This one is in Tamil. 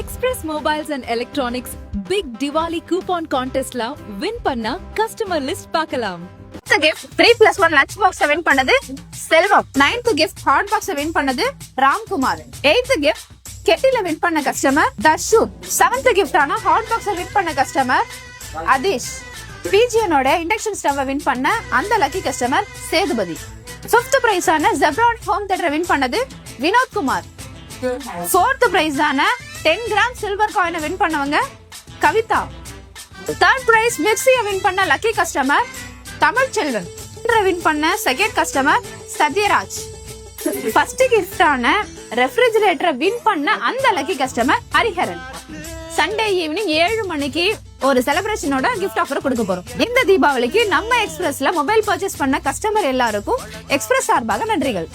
Express Mobiles and Electronics Big Diwali Coupon Contest la win panna customer list பார்க்கலாம். gift 3+1 lunch box win பண்ணது செல்வம். 9th gift hot box win பண்ணது ராம்குமார். 8th gift கெட்டில வின் பண்ண கஸ்டமர் தர்ஷூத். 7th gift ஆன hot box வின் பண்ண customer Adheesh. பிஜிஎனோட induction stove win பண்ண அந்த lucky customer Sethupathi. 5th price ஆன ஜெப்ரான் ஹோம் தியேட்டர் வின் பண்ணது வினோத் குமார். 4th பிரைஸ் ஆன 10 கிராம் சில்வர் காயினை வின் பண்ணவங்க கவிதா. 3rd பிரைஸ் மிக்ஸியை வின் பண்ண lucky customer Tamil Selvan. Win பண்ண second customer Sathyaraj. First gift ஆன ரெஃப்ரிஜரேட்டரை வின் பண்ண அந்த lucky customer Hariharan. Sunday evening 7 மணிக்கு ஒரு செலிப்ரேஷனோட கிஃப்ட் ஆஃபர் கொடுக்க போறோம். இந்த தீபாவளிக்கு நம்ம எக்ஸ்பிரஸ்ல மொபைல் பர்ச்சேஸ் பண்ண கஸ்டமர் எல்லாருக்கும் எக்ஸ்பிரஸ் சார்பாக நன்றிகள்.